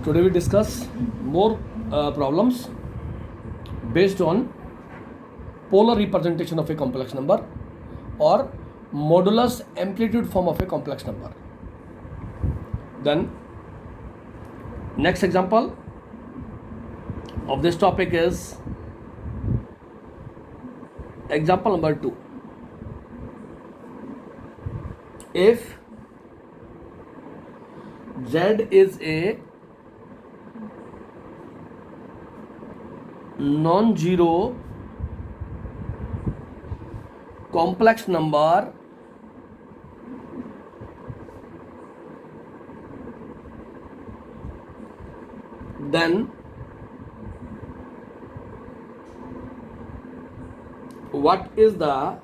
Today we discuss more problems based on polar representation of a complex number or modulus amplitude form of a complex number. Then next example of this topic is example number 2. If Z is a non-zero complex number then what is the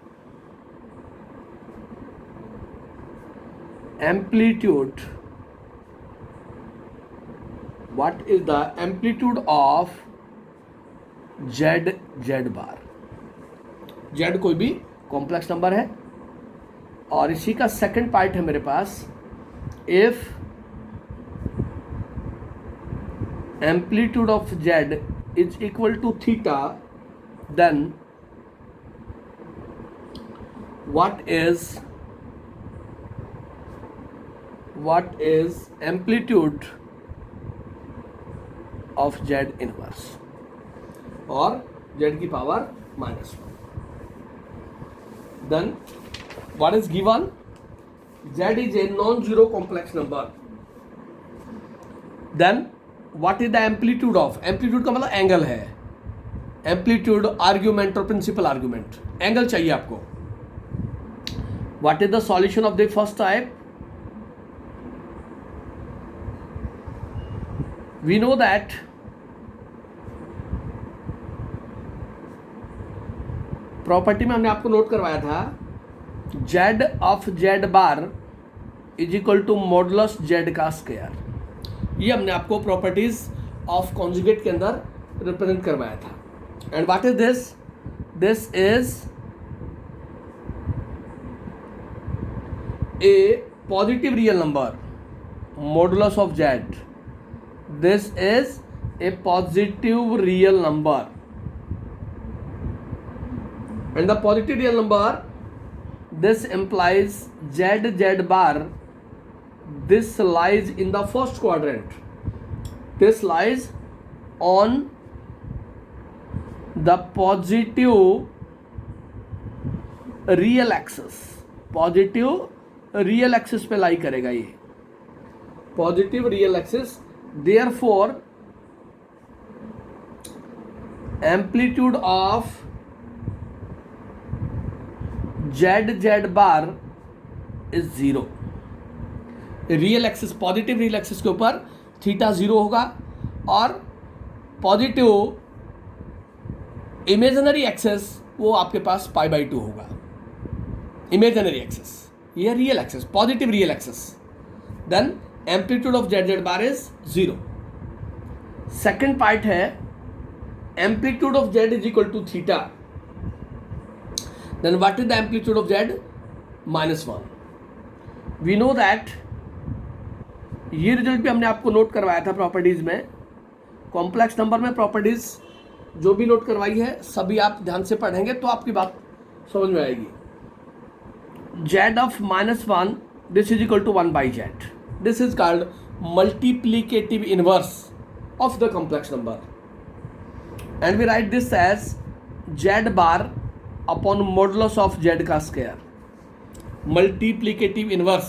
amplitude of z bar. z कोई भी complex number है और इसी का second part है मेरे पास. If amplitude of z is equal to theta then what is amplitude of z inverse और z की power -1. then what is given? z is a non-zero complex number. then what is the amplitude of? amplitude का मतलब angle है. Amplitude argument और principal argument, angle चाहिए आपको. what is the solution of the first type? we know that property में हमने आपको note करवाया था z of z bar is equal to modulus z का स्क्वायर. ये हमने आपको प्रॉपर्टीज ऑफ कॉन्जुगेट के अंदर रिप्रेजेंट करवाया था. And what is this? This is a positive real number modulus of z. this is a positive real number and the positive real number, this implies z bar, this lies in the first quadrant, this lies on the positive real axis. Positive real axis पे लाई करेगा ये positive real axis. therefore amplitude of z bar is 0. Real axis positive real axis के ऊपर theta 0 होगा और positive imaginary axis वो आपके पास π/2 होगा. इमेजिनरी एक्सिस, ये real axis, positive real axis. Then amplitude of z bar is 0. Second part है amplitude of z is equal to theta. Then what is the amplitude of z? -1. We know that ये result भी हमने आपको note करवाया था properties में. Complex number में properties जो भी नोट करवाई है सभी आप ध्यान से पढ़ेंगे तो आपकी बात समझ में आएगी. z of -1 this is equal to 1/z. this is called multiplicative inverse of the complex number and we write this as z bar upon modulus of z का स्क्वायर. मल्टीप्लीकेटिव इनवर्स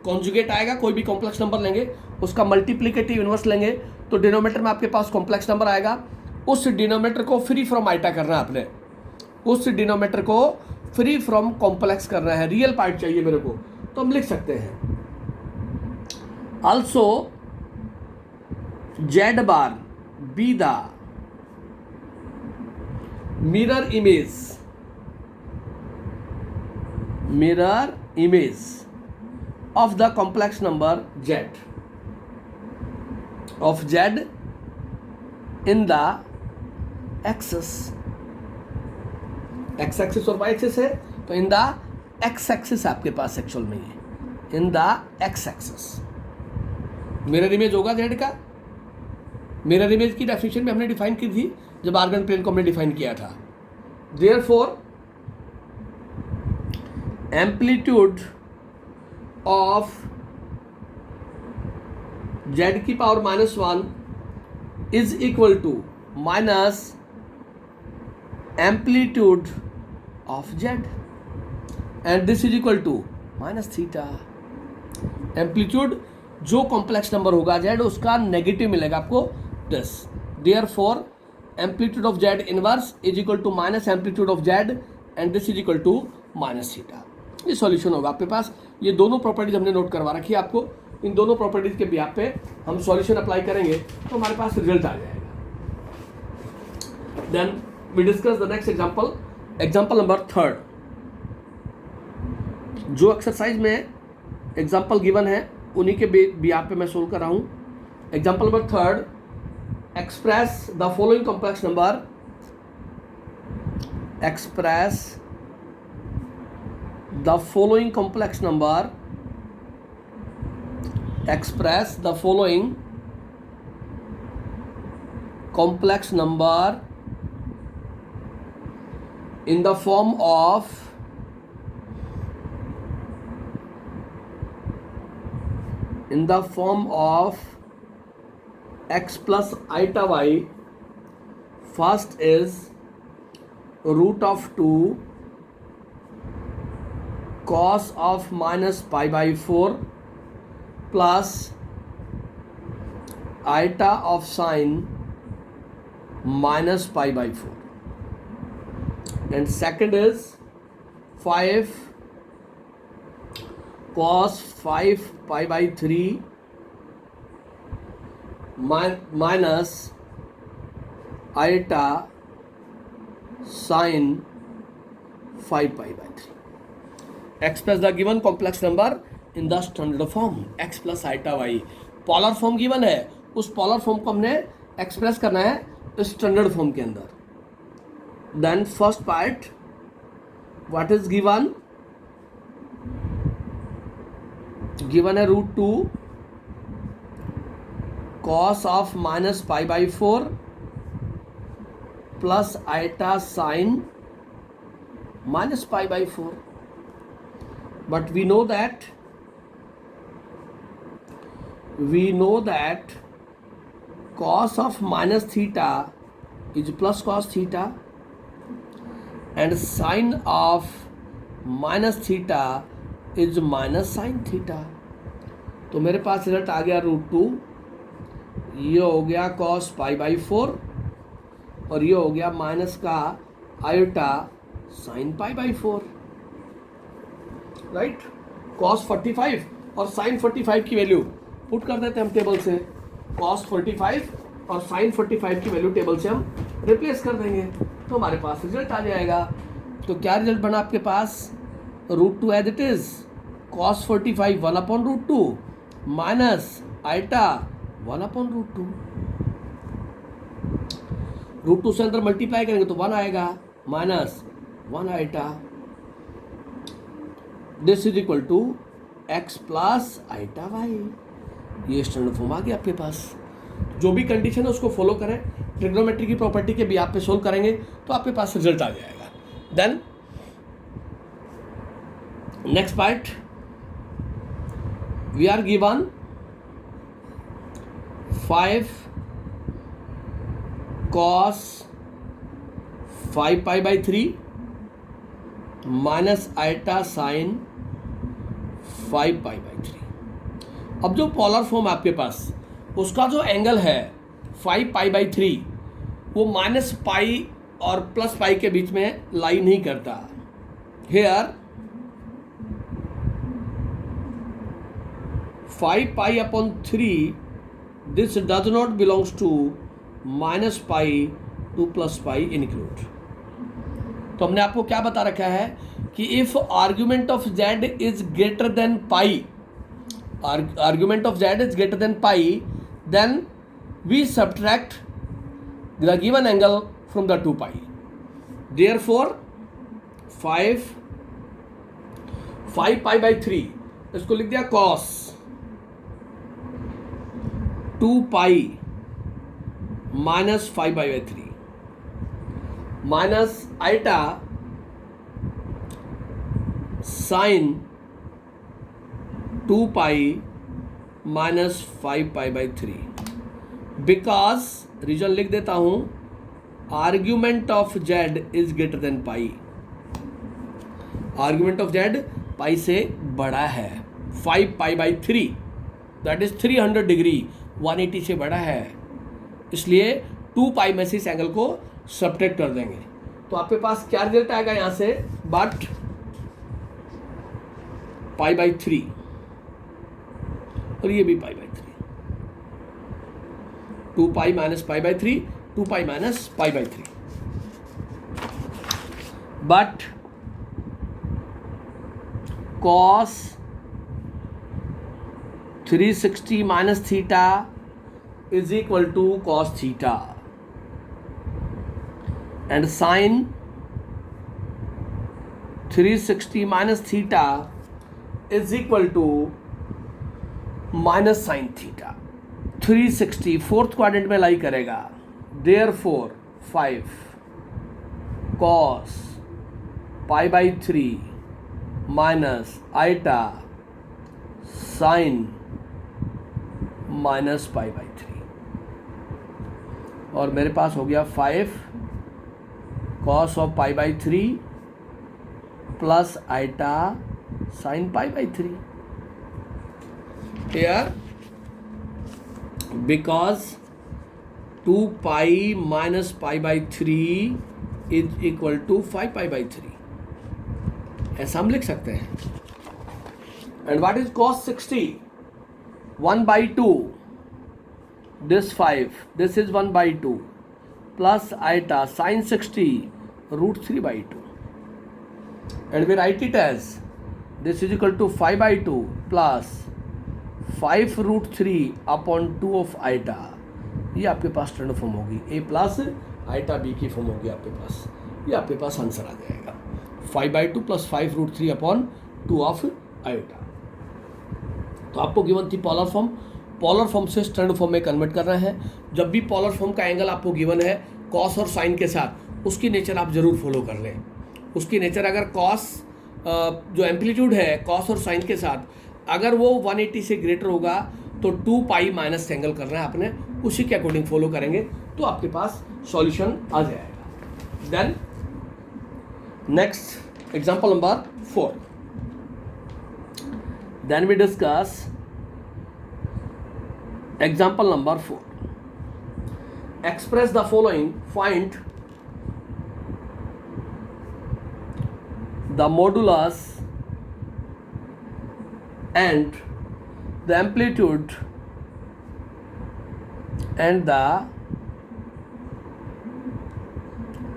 कॉन्जुगेट आएगा, कोई भी complex number लेंगे उसका multiplicative inverse लेंगे तो denominator में आपके पास कॉम्प्लेक्स नंबर आएगा. उस डिनोमिनेटर को फ्री फ्रॉम आइटा करना है आपने, उस डिनोमिनेटर को फ्री फ्रॉम कॉम्प्लेक्स करना है. रियल पार्ट चाहिए मेरे को तो हम लिख सकते हैं also z bar be the mirror image of the complex number z of z in the axis. x axis और y एक्सिस है तो इन द x एक्सिस आपके पास एक्चुअल में है, in the x axis mirror image होगा z का mirror image की definition भी हमने डिफाइन की थी जब आर्गन प्लेन को हमने डिफाइन किया था। देयरफॉर एम्पलीट्यूड ऑफ z की power -1 is equal to minus amplitude of z and this is equal to -θ। Amplitude जो कॉम्प्लेक्स नंबर होगा z उसका नेगेटिव मिलेगा आपको this. Therefore amplitude of z inverse is equal to minus amplitude of z and this is equal to -θ। ये solution होगा आपके पास। ये दोनों प्रॉपर्टीज हमने नोट करवा रखी है आपको। इन दोनों प्रॉपर्टीज के बिहाफ पे हम सॉल्यूशन अप्लाई करेंगे तो हमारे पास रिजल्ट आ जाएगा। Then we discuss the next example, example number 3। जो एक्सरसाइज में एग्जांपल गिवन है उन्हीं के बिहाफ पे मैं सोल्व कर रहा हूँ। Example number 3, express the following complex number, express the following complex number, express the following complex number in the form of x plus iota y. First is root of 2 cos of -π/4 plus iota of sin -π/4, and second is 5 cos 5π/3 minus iota sin 5π/3. Express the given complex number in the standard form x plus iota y. Polar form given है, उस पॉलर form को हमने express करना है standard form के अंदर। Then first part, what is given, given है √2 cos of -π/4 plus iota sine -π/4. But we know that cos of -θ is plus cos θ and sin of -θ is minus sin θ. तो मेरे पास रिजल्ट आ गया √2, ये हो गया cos π/4 और ये हो गया माइनस का आयोटा sin π/4, राइट। cos 45 और sin 45 की वैल्यू पुट कर देते हैं हम टेबल से। cos 45 और sin 45 की वैल्यू टेबल से हम रिप्लेस कर देंगे तो हमारे पास रिजल्ट आ जाएगा। तो क्या रिजल्ट बना आपके पास, √2 as it is, cos 45 1/√2 minus iota 1/√2। √2 से अंदर मल्टीप्लाई करेंगे तो 1 आएगा minus 1 iota. This is equal to x plus iota y. ये स्टैंडर्ड फॉर्म आ गया आपके पास। जो भी कंडीशन है उसको फॉलो करें, ट्रिग्नोमेट्री की प्रॉपर्टी के भी आप पे सोल्व करेंगे तो आपके पास रिजल्ट आ जाएगा। Then next part, we are given 5 cos 5π/3 minus iota sine 5π/3। अब जो पॉलर फॉर्म है आपके पास उसका जो एंगल है 5π/3 वो माइनस पाई और प्लस पाई के बीच में लाई नहीं करता। Here 5π/3 this does not belongs to -π to +π include। तो हमने आपको क्या बता रखा है कि if argument of z is greater than pi, argument of z is greater than pi, then we subtract the given angle from the 2π। Therefore 5π/3 इसको लिख दिया cos 2π minus 5/3 minus iota sine 2 pi minus 5/3 because reason लिख देता हूं, argument of z is greater than pi. Argument of z pi से बड़ा है। 5/3 that is 300 degree 180 से बड़ा है, इसलिए 2 पाई में से इस एंगल को सब्ट्रैक्ट कर देंगे। तो आपके पास क्या रिजल्ट आएगा यहां से, बट π/3 और ये भी π/3। 2 pi minus π/3, 2 pi minus π/3। But cos 360 minus theta is equal to cos theta and sin 360 minus theta is equal to minus sine theta. 360 fourth quadrant में लाई करेगा, therefore 5 cos π/3 minus iota sine minus π/3 और मेरे पास हो गया 5 cos of π/3 plus iota sine π/3 here because 2 pi minus π/3 is equal to 5π/3 ऐसा हम लिख सकते हैं। And what is cos 60? 1/2 this 5 this is 1/2 plus iota sin 60 √3/2 and we write it as this is equal to 5/2 plus 5 √3 upon 2 of iota. ये आपके पास standard form होगी, ए plus iota B की form होगी आपके पास। ये आपके पास आंसर आ जाएगा 5/2 प्लस 5 √3 अपॉन 2 ऑफ आइटा। तो आपको गिवन थी पॉलर फॉर्म, पॉलर फॉर्म से स्टैंडर्ड फॉर्म में कन्वर्ट करना है। जब भी पॉलर फॉर्म का एंगल आपको गिवन है कॉस और साइन के साथ, उसकी नेचर आप जरूर फॉलो कर लें। उसकी नेचर अगर कॉस जो एम्पलीट्यूड है कॉस और साइन के साथ अगर वो 180 से ग्रेटर होगा तो 2 पाई माइनस एंगल करना है आपने, उसी के अकॉर्डिंग फॉलो करेंगे तो आपके पास सॉल्यूशन आ जाएगा। Then next example number 4, then we discuss example number 4। Express the following, find the modulus and the amplitude and the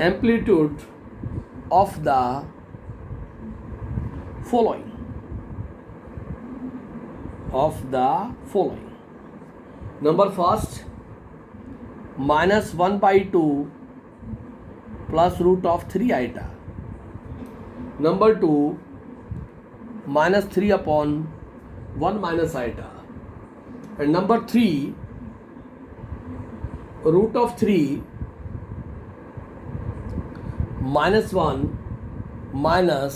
amplitude of the following number first -1/2 plus root of 3 iota, number 2 -3 upon 1 minus iota, and number 3 root of 3 -1 minus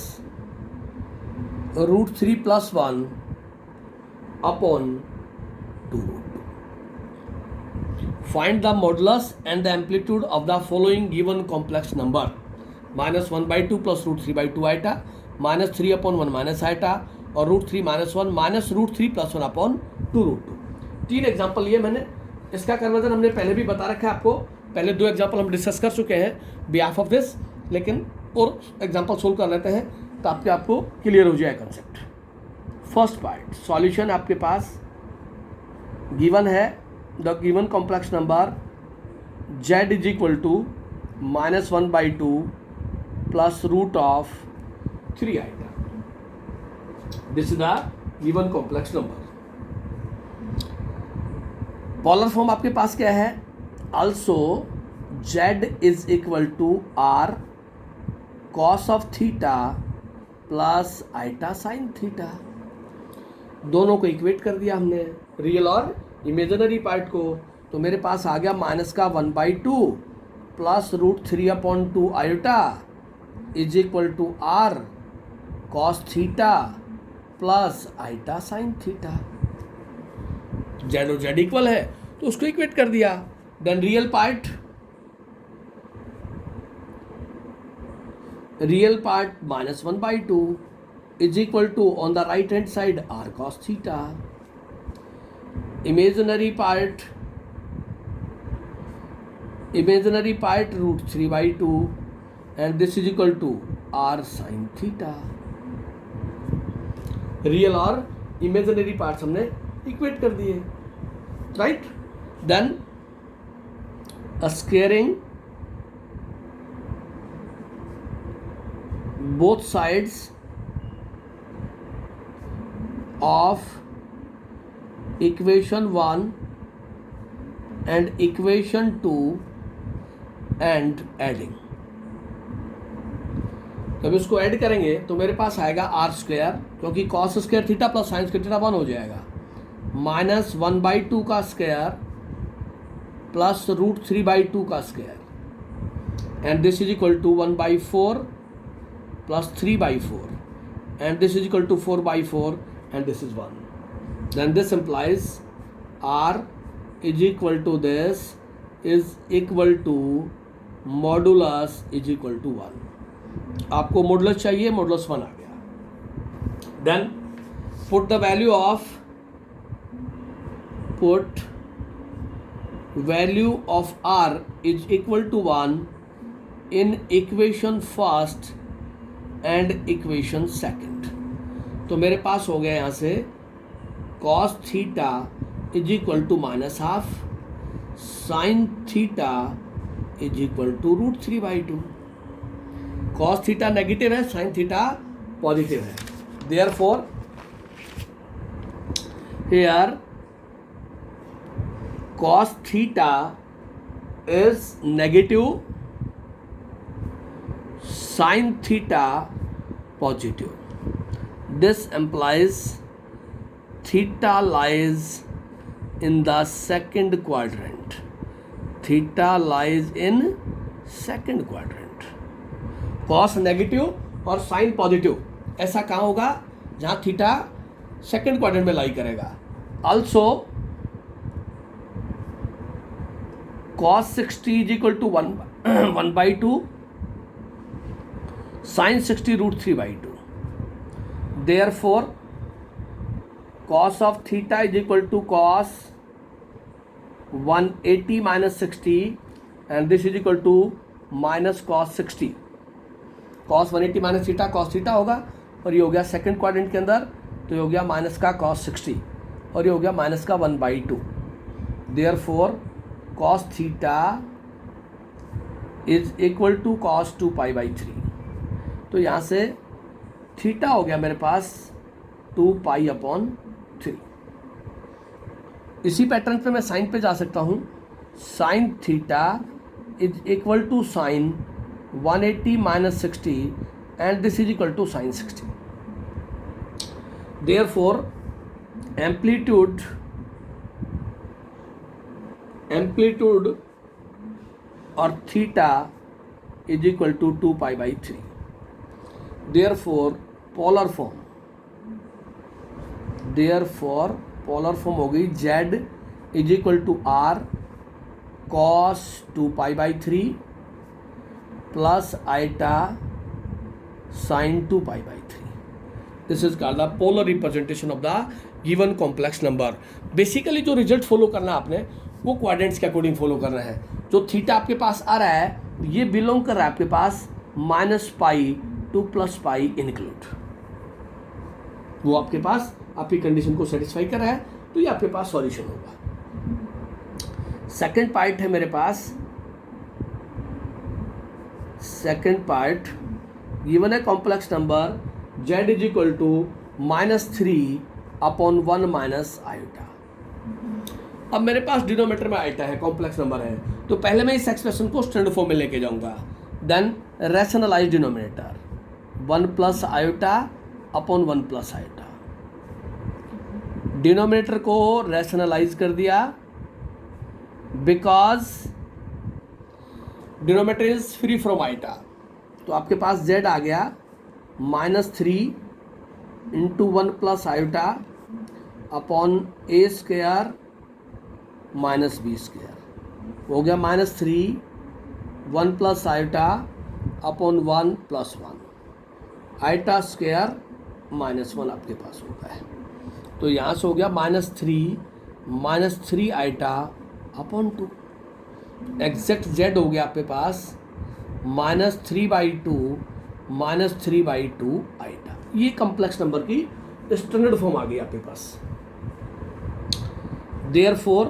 root 3 plus 1 upon 2 root 2. Find the modulus and the amplitude of the following given complex number: -1/2 plus √3/2 iota, -3 upon 1 minus iota और √3 - 1 minus √3 plus 1 upon 2 √2। 3 example लिए मैंने। इसका conversion हमने पहले भी बता रखा है आपको, पहले 2 एग्जाम्पल हम डिस्कस कर चुके हैं बिहाफ ऑफ दिस, लेकिन और एग्जाम्पल सोल्व कर लेते हैं तो आपको क्लियर हो जाए कंसेप्ट। फर्स्ट पार्ट सॉल्यूशन आपके पास गिवन है, the given complex number z is equal to -1/2 plus root of 3 iota. This is the given complex number. Polar form आपके पास क्या है? Also z is equal to r cos of theta plus iota sin theta. दोनों को equate कर दिया हमने, real और imaginary part को, तो मेरे पास आ गया माइनस का 1/2 plus √3/2 iota is equal to r cos theta plus iota sine theta. Z और जेड इक्वल है तो उसको इक्वेट कर दिया। Then real part -1/2 is equal to on the right hand side r cos theta. Imaginary part √3/2 and this is equal to r sin theta. Real और imaginary parts हमने equate कर दिए, right. Then squaring both sides of equation 1 and equation 2 and adding। जब इसको add करेंगे तो मेरे पास आएगा आर स्क्वायर, क्योंकि cos square theta plus sine square theta 1 हो जाएगा, -1/2 का स्क्वायर प्लस √3/2 का square and this is equal to 1/4 plus 3/4 and this is equal to 4/4 and this is 1. Then this implies r is equal to this is equal to modulus is equal to 1. आपको modulus चाहिए, modulus 1 आ गया। Then put the value of r is equal to 1 in equation first and equation second. तो मेरे पास हो गया यहाँ से cos theta is equal to -1/2 sine theta is equal to √3/2। Cos theta negative है, साइन थीटा पॉजिटिव है, therefore here cos theta is negative, sin theta positive. This implies theta lies in the second quadrant. Theta lies in second quadrant. Cos negative और sin positive ऐसा कहाँ होगा? जहाँ theta second quadrant में lie करेगा। Also cos 60 is equal to 1/2 sin 60 √3/2. Therefore cos of theta is equal to cos 180 minus 60 and this is equal to minus cos 60. cos 180 minus theta cos theta होगा और ये हो गया second quadrant के अंदर, तो ये हो गया माइनस का cos 60 और ये हो गया माइनस का 1/2। Therefore cos theta is equal to cos 2π/3। तो यहाँ से थीटा हो गया मेरे पास 2π/3। इसी पैटर्न पे मैं साइन पे जा सकता हूँ। Sine theta is equal to sine 180 minus 60 and this is equal to sine 60। Therefore amplitude और theta is equal to 2π/3। Therefore polar form हो गई z is equal to r cos 2π/3 plus iota sin 2π/3। This is called the polar representation of the given complex number. Basically जो result follow करना है आपने वो quadrants के according follow करना है। जो थीटा आपके पास आ रहा है ये बिलोंग कर रहा है आपके पास -π to +π इंक्लूड, वो आपके पास आपकी कंडीशन को सेटिस्फाई कर रहा है, तो ये आपके पास सॉल्यूशन होगा। सेकंड पार्ट है मेरे पास, सेकंड पार्ट गिवन है complex number z is equal to -3/1 minus iota. अब मेरे पास डिनोमीटर में आयोटा है, कॉम्प्लेक्स नंबर है, तो पहले मैं इस एक्सप्रेशन को स्टैंडर्ड फॉर्म में लेके जाऊंगा। Then rationalise denominator 1 plus iota upon 1 plus iota. Denominator को रैशनलाइज कर दिया because denominator is free from iota. तो आपके पास z आ गया -3 into 1 plus iota upon a square minus b square हो गया -3 1 plus iota upon 1 plus 1 iota square -1 आपके पास होता है। तो यहाँ से हो गया -3 आयोटा अपॉन 2। एग्जैक्ट z हो गया आपके पास -3/2 आइटा। ये कॉम्प्लेक्स नंबर की स्टैंडर्ड फॉर्म आ गई आपके पास। देयरफॉर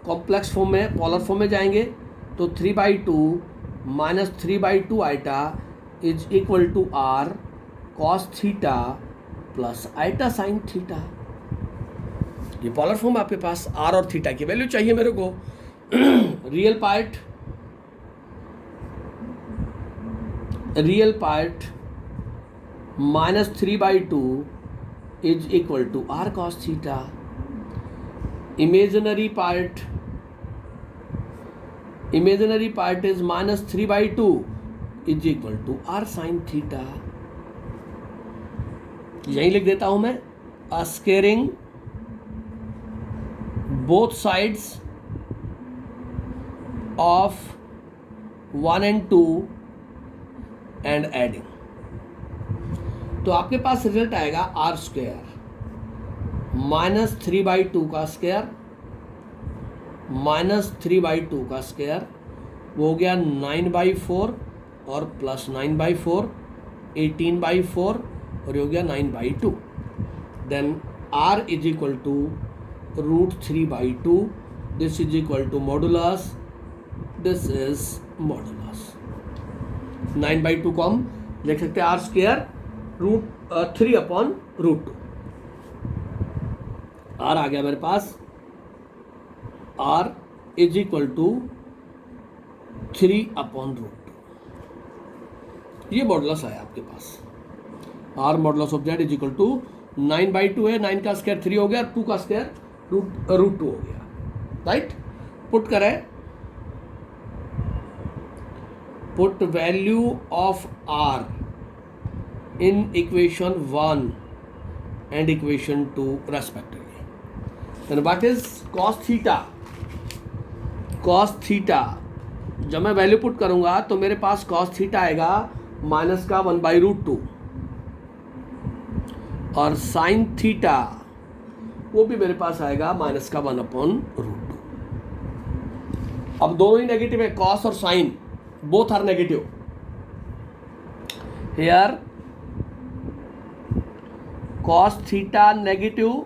कॉम्प्लेक्स फॉर्म में, पोलर फॉर्म में जाएंगे तो 3/2 iota is equal to r cos theta plus iota sine theta. ये पोलर फॉर्म आपके पास। r और थीटा की वैल्यू चाहिए मेरे को। Real part -3/2 is equal to r cos theta. Imaginary part is -3/2 is equal to r sin theta. यही लिख देता हूं मैं। Squaring both sides of 1 and 2 and adding. तो आपके पास रिजल्ट आएगा r स्क्वायर -3/2 का स्क्वायर -3/2 का स्क्वायर वो हो गया 9/4 और प्लस 9/4 18/4 और ये हो गया 9/2। देन r is equal to √3/2। This is equal to modulus, this is modulus. 9/2 को हम लिख सकते हैं r स्क्वायर √3/√2। r आ गया मेरे पास r इज इक्वल टू 3/√2। ये मॉडुलस आया आपके पास। r modulus of z is equal to 9/2 है, 9 का स्क्वायर 3 हो गया, 2 का स्क्वायर √2 हो गया। राइट, पुट करें। Put value of r in equation 1 and equation 2 respectively. Then what is cos theta? Cos theta जब मैं वैल्यू पुट करूंगा तो मेरे पास cos थीटा आएगा माइनस का 1/√2 और sin थीटा वो भी मेरे पास आएगा माइनस का 1/√2। अब दोनों ही नेगेटिव है, cos और sin both are negative. Here cos theta negative,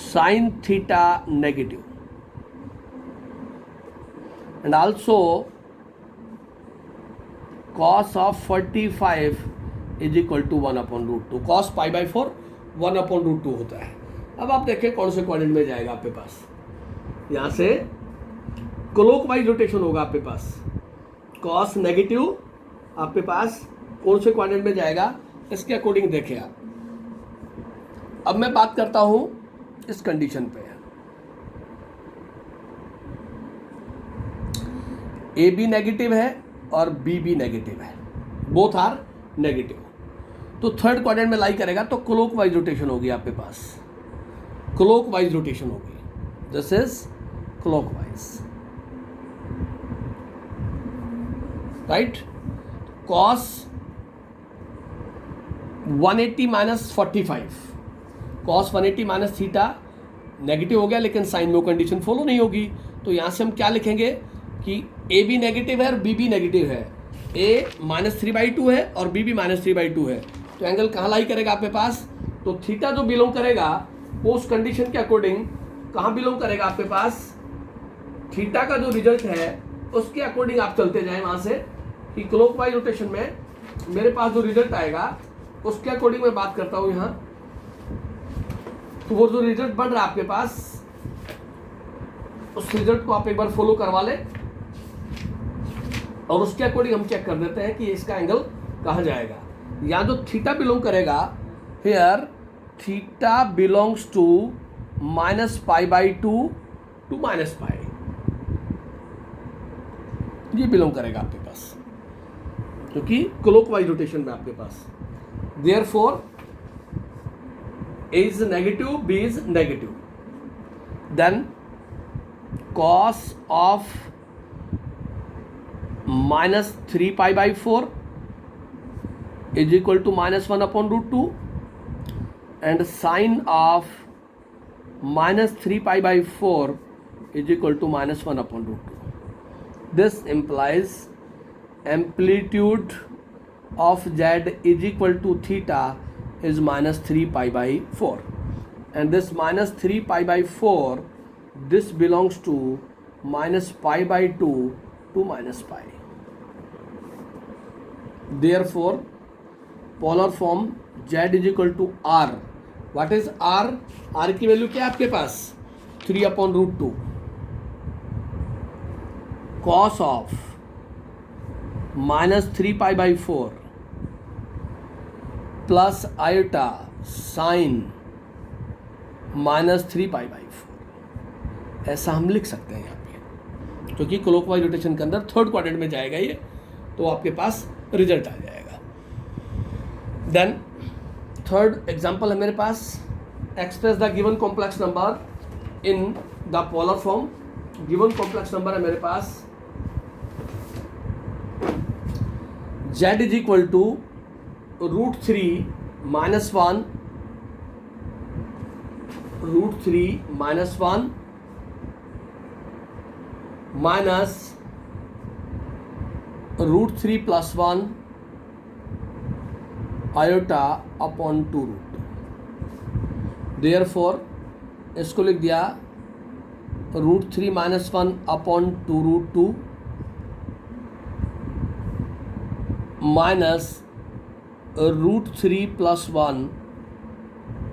sin theta negative, and also cos of 45 is equal to 1/√2। cos π/4 1/√2 होता है। अब आप देखें कौन से क्वाड्रेंट में जाएगा आपके पास। यहाँ से क्लॉकवाइज रोटेशन होगा आपके पास। cos नेगेटिव आपके पास कौन से क्वाड्रेंट में जाएगा, इसके अकॉर्डिंग देखें आप। अब मैं बात करता हूं इस कंडीशन पे। ए बी नेगेटिव है और बी भी नेगेटिव है, बोथ आर नेगेटिव। तो थर्ड क्वाड्रेंट में लाई करेगा तो क्लॉकवाइज रोटेशन होगी आपके पास। क्लॉकवाइज रोटेशन होगी, this is clockwise. Right, cos 180 minus 45, cos 180 minus theta negative हो गया, लेकिन साइन में वो कंडीशन फॉलो नहीं होगी। तो यहाँ से हम क्या लिखेंगे कि ए भी नेगेटिव है और बी भी नेगेटिव है। ए -3/2 है और बी भी -3/2 है। तो एंगल कहाँ लाई करेगा आपके पास, तो थीटा जो बिलोंग करेगा वो उस कंडीशन के अकॉर्डिंग कहाँ बिलोंग करेगा आपके पास, थीटा का जो रिजल्ट है उसके अकॉर्डिंग आप चलते जाएं वहाँ से कि क्लॉकवाइज रोटेशन में मेरे पास जो रिजल्ट आएगा उसके अकॉर्डिंग मैं बात करता हूँ यहाँ। तो वो जो रिजल्ट बन रहा है आपके पास, उस रिजल्ट को आप एक बार फॉलो करवा लें और उसके अकॉर्डिंग हम चेक कर देते हैं कि इसका एंगल कहाँ जाएगा। यहाँ जो थीटा बिलोंग करेगा, here theta belongs to -π/2 to minus pi, ये बिलोंग करेगा आपके पास, क्योंकि क्लॉकवाइज रोटेशन में आपके पास। Therefore A is negative, B is negative. Then cos of minus 3 pi by 4 is equal to minus 1 upon root 2, and sine of minus 3 pi by 4 is equal to minus 1 upon root 2. This implies amplitude of Z is equal to theta is minus 3 pi by 4, and this minus 3 pi by 4, this belongs to minus pi by 2 to minus pi. Therefore polar form Z is equal to R. What is R? R की value क्या है आपके पास? 3 upon root 2 cos of minus 3 pi by 4 plus iota sine minus 3 pi by 4, ऐसा हम लिख सकते हैं यहाँ पे, क्योंकि क्लॉकवाइज रोटेशन के अंदर थर्ड क्वाड्रेंट में जाएगा ये, तो आपके पास रिजल्ट आ जाएगा। देन थर्ड एग्जांपल है मेरे पास, express the given complex number in the polar form. Given complex number है मेरे पास z is equal to root 3 minus 1 root 3 minus 1 minus root 3 plus 1 iota upon 2 root. Therefore इसको लिख दिया root 3 minus 1 upon 2 root 2 minus root 3 plus 1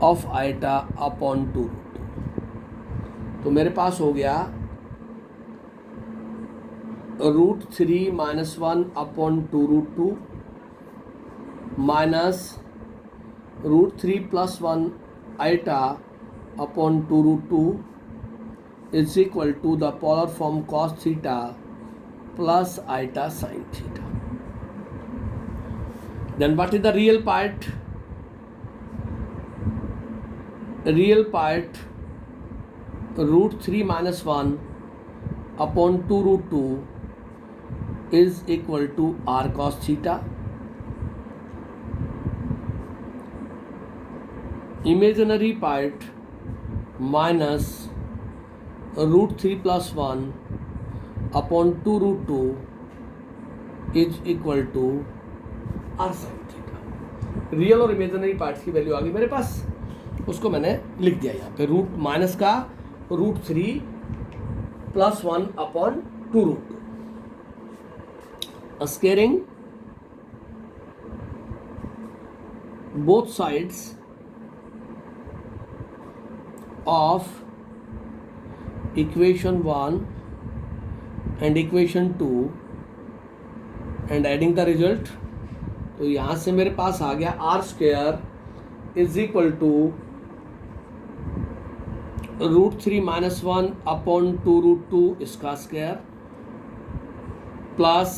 of iota upon 2 root 2। तो मेरे पास हो गया root 3 minus 1 upon 2 root 2 minus root 3 plus 1 iota upon 2 root 2 is equal to the polar form cos theta plus iota sine theta. Then what is the real part? Real part root 3 minus 1 upon 2 root 2 is equal to r cos theta. Imaginary part minus root 3 plus 1 upon 2 root 2 is equal to r sine theta. Real और imaginary parts की value आ गई मेरे पास, उसको मैंने लिख दिया यहाँ पे, रूट माइनस का root 3 plus 1 upon 2 root 2, squaring both sides of equation 1 and equation 2 and adding the result. तो यहाँ से मेरे पास आ गया r square is equal to root 3 minus 1 upon 2 root 2 इसका square plus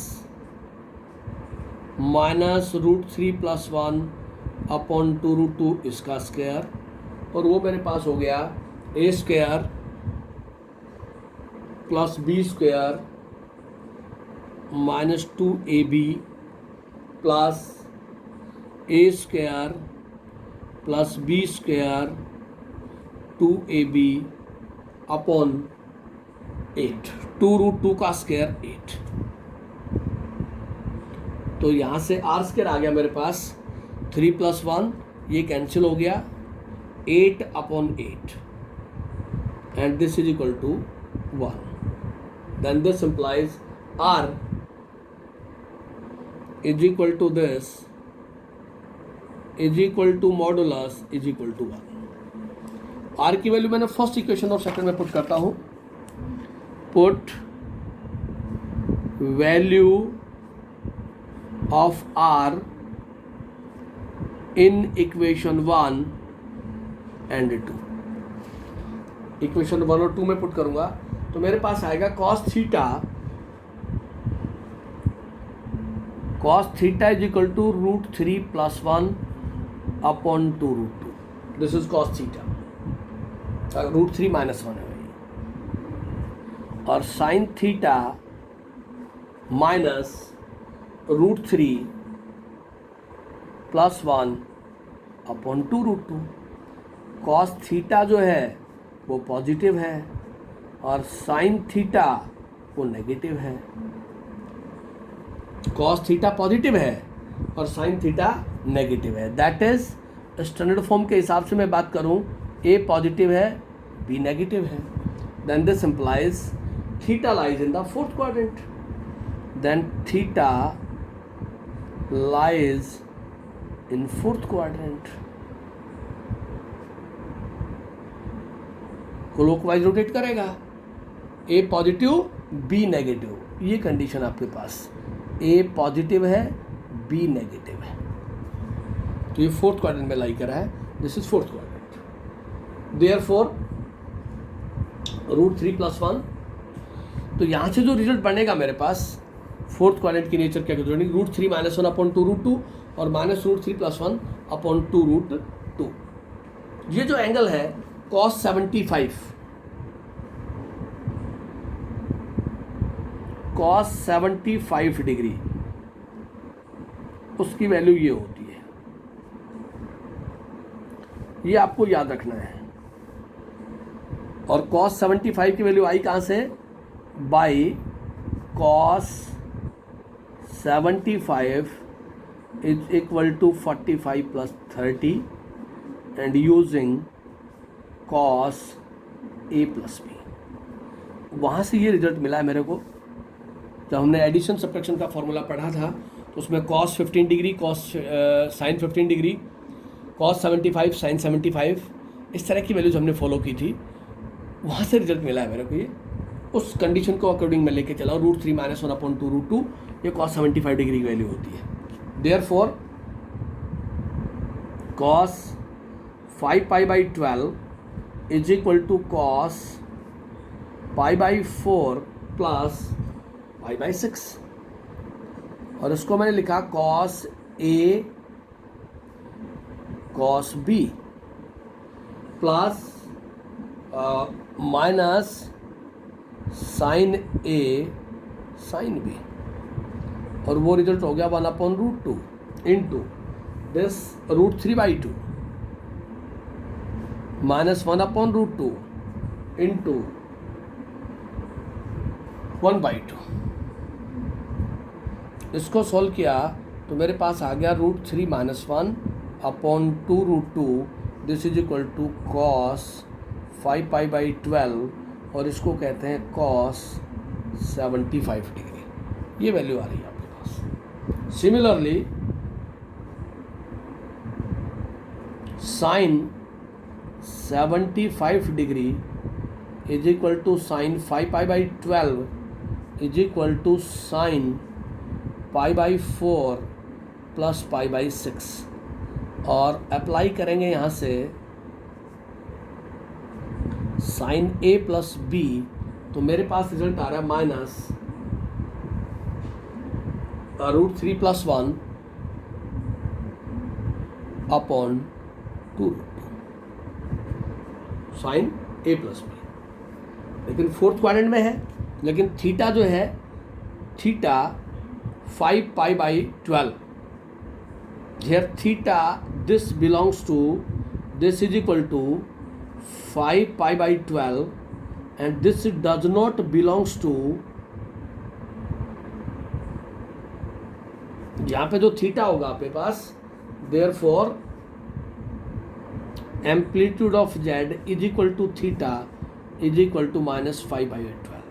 minus root 3 plus 1 upon 2 root 2 इसका square, और वो मेरे पास हो गया a square plus b square minus 2ab plus a square plus b square 2ab upon 8, 2 root 2 का square 8। तो यहाँ से आर स्क्वायर आ गया मेरे पास 3 प्लस 1, ये कैंसिल हो गया 8 upon 8 and this is equal to 1। Then this implies r is equal to this is equal to modulus is equal to 1। R की वैल्यू मैंने फर्स्ट इक्वेशन और सेकंड में पुट करता हूं, put value of r in equation 1 and 2। Equation 1 और 2 में put करूंगा तो मेरे पास आएगा cos theta is equal to √3 + 1 upon 2√2. This is cos theta. √3 - 1 है भाई. और sin theta minus √3 + 1 upon 2√2. cos theta जो है वो पॉजिटिव है और sin थीटा वो नेगेटिव है. cos थीटा पॉजिटिव है और sin थीटा नेगेटिव है. दैट इज स्टैंडर्ड फॉर्म के हिसाब से मैं बात करूं, A पॉजिटिव है, B नेगेटिव है. Then this implies theta lies in the fourth quadrant. Then theta lies in fourth quadrant. Clockwise rotate करेगा. A positive, B negative. ये कंडीशन आपके पास. A पॉजिटिव है, B नेगेटिव है. तो ये फोर्थ क्वाड्रेंट में लाई करा है. This is fourth quadrant. Therefore √3 + 1. तो यहाँ से जो रिजल्ट बनेगा मेरे पास फोर्थ क्वाड्रेंट की नेचर क्या कहते हैं, √3 - 1 अपॉन 2√2 और -√3 + 1 अपॉन 2√2. ये जो एंगल है cos 75 डिग्री, उसकी वैल्यू ये होती है. ये आपको याद रखना है. और cos 75 की वैल्यू आई कहाँ से? By cos 75 is equal to 45 + 30 and using cos A + B. वहाँ से ये रिजल्ट मिला है मेरे को. जब हमने एडिशन सब्ट्रैक्शन का फॉर्मूला पढ़ा था तो उसमें cos 15 degree, sin 15 degree, cos 75, sin 75, इस तरह की वैल्यूज हमने फॉलो की थी. वहाँ से रिजल्ट मिला है मेरे को. ये उस कंडीशन को अकॉर्डिंग मैं लेके चला. √3 - 1 अपॉन 2√2 ये cos 75 डिग्री की वैल्यू होती है. Therefore cos 5π/12 is equal to cos π/4 plus π/6. और इसको मैंने लिखा cos A cos B plus minus sin A sin B. और वो रिजल्ट हो गया 1 upon √2 into this √3/2 minus 1 upon √2 into 1/2. इसको सॉल्व किया तो मेरे पास आ गया √3 - 1 upon 2√2. This is equal to cos 5π/12 और इसको कहते हैं cos 75 डिग्री. ये वैल्यू आ रही है आपके पास. Similarly sin 75 degree is equal to sin 5π/12 is equal to sin π/4 plus π/6. और अप्लाई करेंगे यहाँ से sin A + B तो मेरे पास रिजल्ट आ रहा है minus √3 + 1 upon 2√2 sin A + B. लेकिन फोर्थ क्वाड्रेंट में है. लेकिन थीटा जो है theta 5π/12. Here theta this belongs to this is equal to 5π/12 and this does not belongs to, यहाँ पे जो थीटा होगा आपके पास, therefore amplitude of Z is equal to theta is equal to -5/12.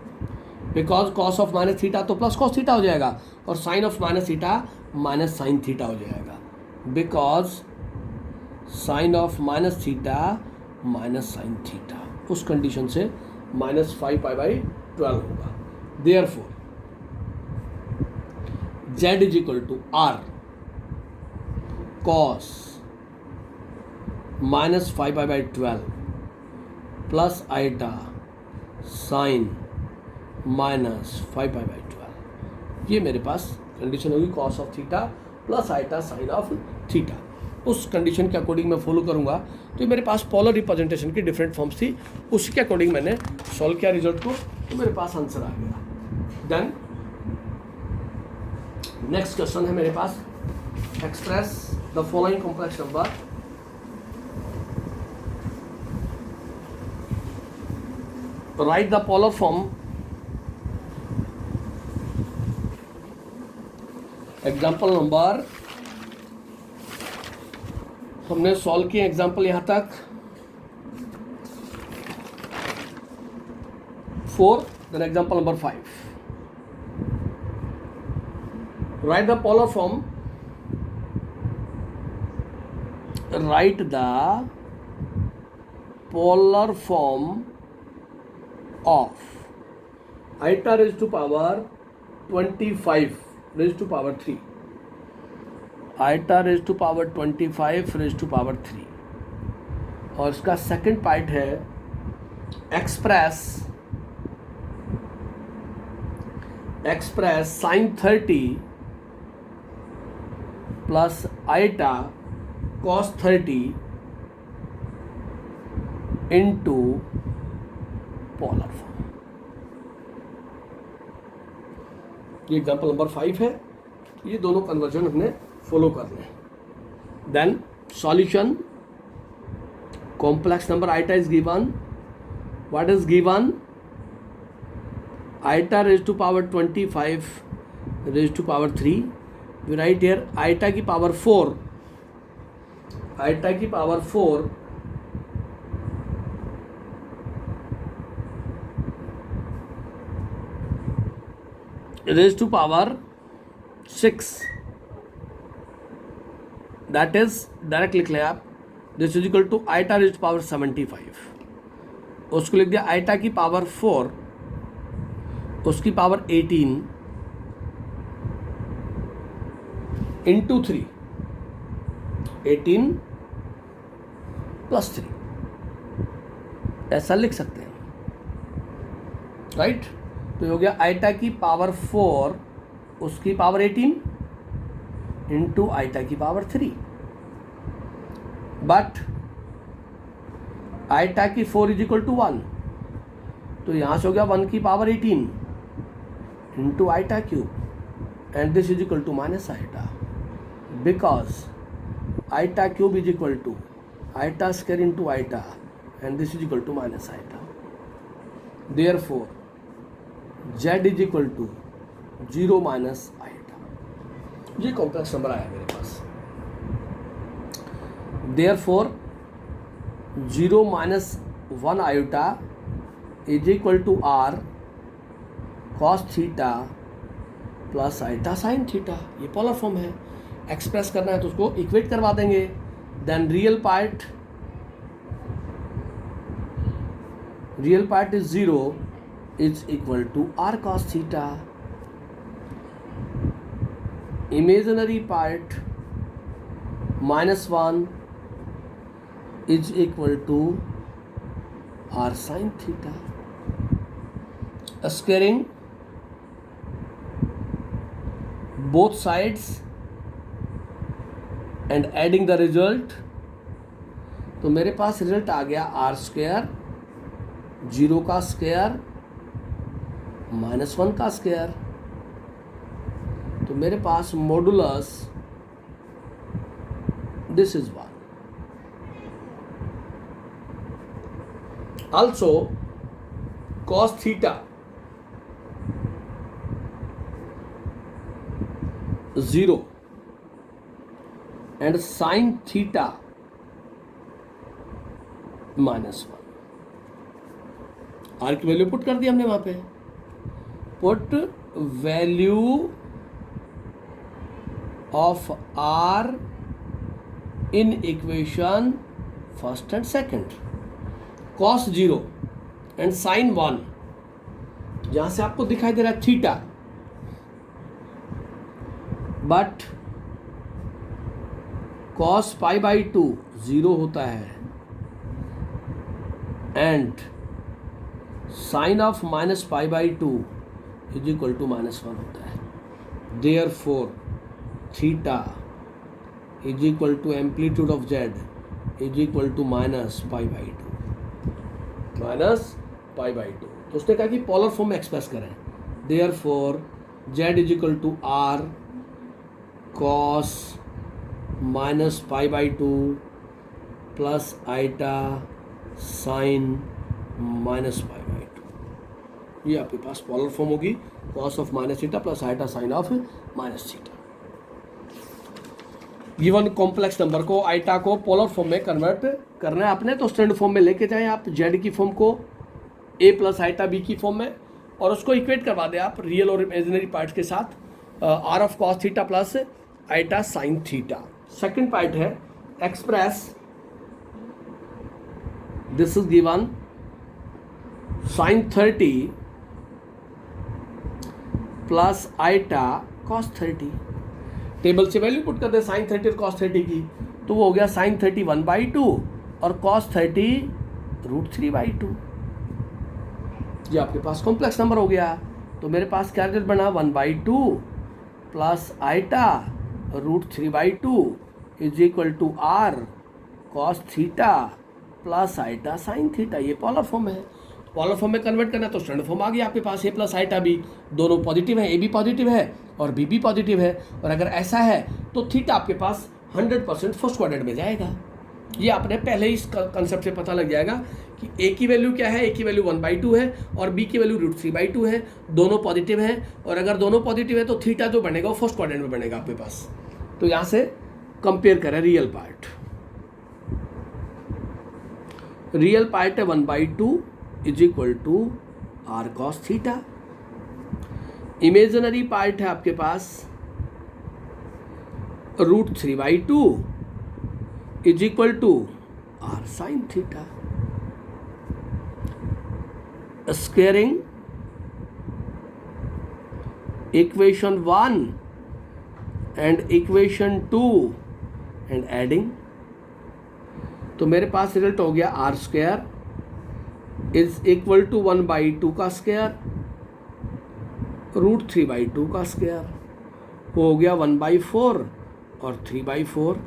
Because cos of -θ तो plus cos theta हो जाएगा और sin of -θ minus sine theta हो जाएगा. Because sin of -θ minus sine theta, उस कंडीशन से -5π/12 होगा. Therefore Z is equal to R cos -5π/12 plus iota sine minus 5π/12। ये मेरे पास कंडीशन होगी cos of theta plus iota sine of theta. उस कंडीशन के अकॉर्डिंग मैं फॉलो करूंगा। तो मेरे पास पोलर रिप्रेजेंटेशन की डिफरेंट फॉर्म्स थी, उसी के अकॉर्डिंग मैंने सॉल्व किया रिजल्ट को, तो मेरे पास आंसर आ गया। देन नेक्स्ट क्वेश्चन है मेरे पास, express the following complex number. Write the polar form. Example number, हमने सॉल्व किए एग्जाम्पल यहाँ तक 4, then example number 5। Write the polar form. Write the polar form of iota raise to power 25 raise to power 3, iota raise to power 25 raise to power 3। और इसका second part है express sine 30 plus iota cos 30 into polar form. ये example number 5 है। ये दोनों conversion हमने follow करने हैं। Then solution, complex number iota is given. What is given? Iota raise to power 25 raise to power 3। We write here iota की power 4, iota की power 4 raise to power 6, that is direct लिख लें आप, this is equal to iota raise to power 75। उसको लिख दिया iota की power 4, उसकी पावर 18 इंटू 3, 18 प्लस 3, ऐसा लिख सकते हैं, राइट। तो हो गया आइटा की पावर 4 उसकी पावर 18 इंटू आइटा की पावर 3। बट आइटा की 4 इज इक्वल टू 1, तो यहां से हो गया 1 की power 18 into iota cube, and this is equal to minus iota, because iota cube is equal to iota square into iota, and this is equal to minus iota. Therefore z is equal to 0 minus आइटा। ये complex नंबर आया मेरे पास। देयरफॉर 0 माइनस 1 iota is equal to r cos theta plus iota sine theta. ये polar form है। एक्सप्रेस करना है तो उसको इक्वेट करवा देंगे। Then real part is 0 is equal to r cos theta. Imaginary part -1 is equal to r sin theta. Squaring both sides and adding the result, तो मेरे पास रिजल्ट आ गया r स्क्वायर, 0 का स्क्वायर -1 का स्क्वायर। तो मेरे पास modulus this is 1। also cos theta 0 and sin theta -1। R की वैल्यू पुट कर दी हमने वहां पे। Put value of r in equation first and second. cos 0 and sin 1, जहां से आपको दिखाई दे रहा है थीटा, बट cos π/2 0 होता है, and sine of minus pi by two is equal to -1 होता है. Therefore theta is equal to amplitude of z is equal to minus pi by two. तो उसने कहा कि पोलर फॉर्म में एक्सप्रेस करें. Therefore z is equal to r cos minus pi by two plus iota sine minus pi by two. ये आपके पास polar form होगी, cos of minus theta plus iota sine of minus theta. Given complex number को iota को polar form में convert करना है आपने, तो स्टैंडर्ड फॉर्म में लेके जाएं आप जेड की फॉर्म को ए प्लस आइटा बी की फॉर्म में, और उसको इक्वेट करवा दें आप रियल और इमेजिनरी पार्ट्स के साथ r of cos theta plus iota sine theta. Second part है express this is given sine 30 plus iota cos 30. Table से वैल्यू पुट कर दे साइन 30 और कॉस 30 की, तो वो हो गया साइन 30 1/2 और कॉस 30 √3/2. ये आपके पास कॉम्प्लेक्स नंबर हो गया. तो मेरे पास क्या रिजल्ट बना 1/2 plus iota √3/2 is equal to r cos theta plus iota sine theta. ये पोलर फॉर्म है. पोलर फॉर्म में कन्वर्ट करना तो स्टैंडर्ड फॉर्म आ गया आपके पास. ए प्लस आइटा बी दोनों पॉजिटिव है, ए भी पॉजिटिव है और बी भी पॉजिटिव है, और अगर ऐसा है तो थीटा आपके पास 100% फर्स्ट क्वाड्रेंट में जाएगा. ये आपने पहले ही इस कंसेप्ट से पता लग जाएगा कि ए की वैल्यू क्या है. ए की वैल्यू 1/2 है और बी की वैल्यू √3/2 है. दोनों पॉजिटिव हैं, और अगर दोनों पॉजिटिव है तो थीटा जो बनेगा वो फर्स्ट क्वाड्रेंट में बनेगा आपके पास. तो यहाँ से कंपेयर करें रियल पार्ट. रियल पार्ट है 1/2 is equal to r cos theta. Imaginary part है आपके पास √3/2 is equal to r sine theta. Squaring equation 1 and equation 2 and adding. तो मेरे पास रिजल्ट हो गया r square is equal to 1/2 का स्क्वायर √3/2 का स्क्वायर. हो गया 1/4 और 3/4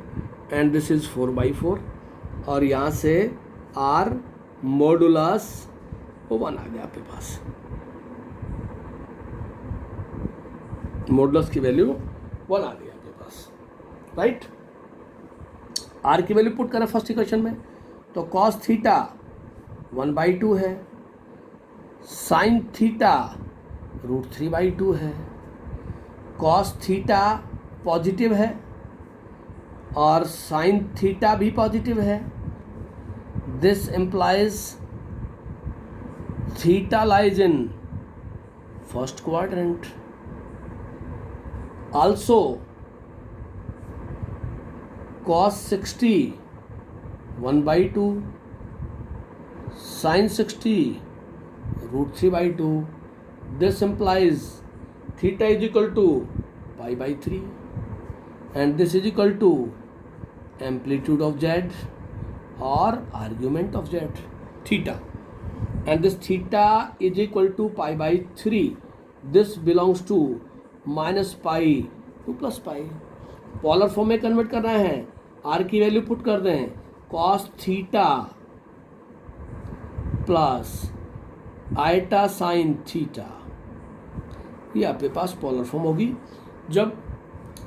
एंड दिस इज 4/4, और यहाँ से आर मॉडुलस वो 1 आ गया आपके पास. मॉडुलस की वैल्यू 1 आ गई आपके पास. राइट. आर की वैल्यू पुट करें फर्स्ट इक्वेशन में, तो कॉस थीटा 1/2 है, साइन थीटा √3/2 है, कॉस थीटा पॉजिटिव है और साइन थीटा भी पॉजिटिव है. This implies theta lies in first quadrant. Also cos 60 1/2 sin 60 √3/2. This implies theta is equal to pi/3 and this is equal to amplitude of z or argument of z theta, and this theta is equal to pi/3. This belongs to -pi to +pi. Polar form में convert करना है, r की value put कर दें cos theta plus iota sine theta. ये आपके पास polar form होगी. जब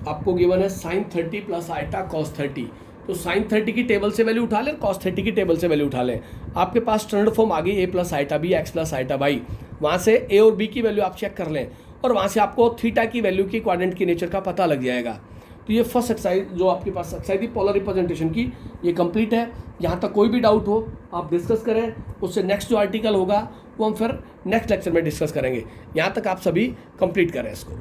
आपको गिवन है साइन 30 प्लस आइटा cos 30, तो साइन 30 की टेबल से वैल्यू उठा लें, cos 30 की टेबल से वैल्यू उठा लें. आपके पास स्टैंडर्ड फॉर्म आ गई a plus iota b x plus iota y. वहाँ से ए और बी की वैल्यू आप चेक कर लें, और वहाँ से आपको थीटा की वैल्यू की क्वाड्रेंट की नेचर का पता लग जाएगा. तो ये फर्स्ट एक्सरसाइज जो आपके पास एक्सरसाइज थी पोलर रिप्रेजेंटेशन की, ये कंप्लीट है. यहाँ तक कोई भी डाउट हो आप डिस्कस करें, उससे नेक्स्ट जो आर्टिकल होगा वो हम फिर नेक्स्ट लेक्चर में डिस्कस करेंगे. यहाँ तक आप सभी कंप्लीट करें इसको.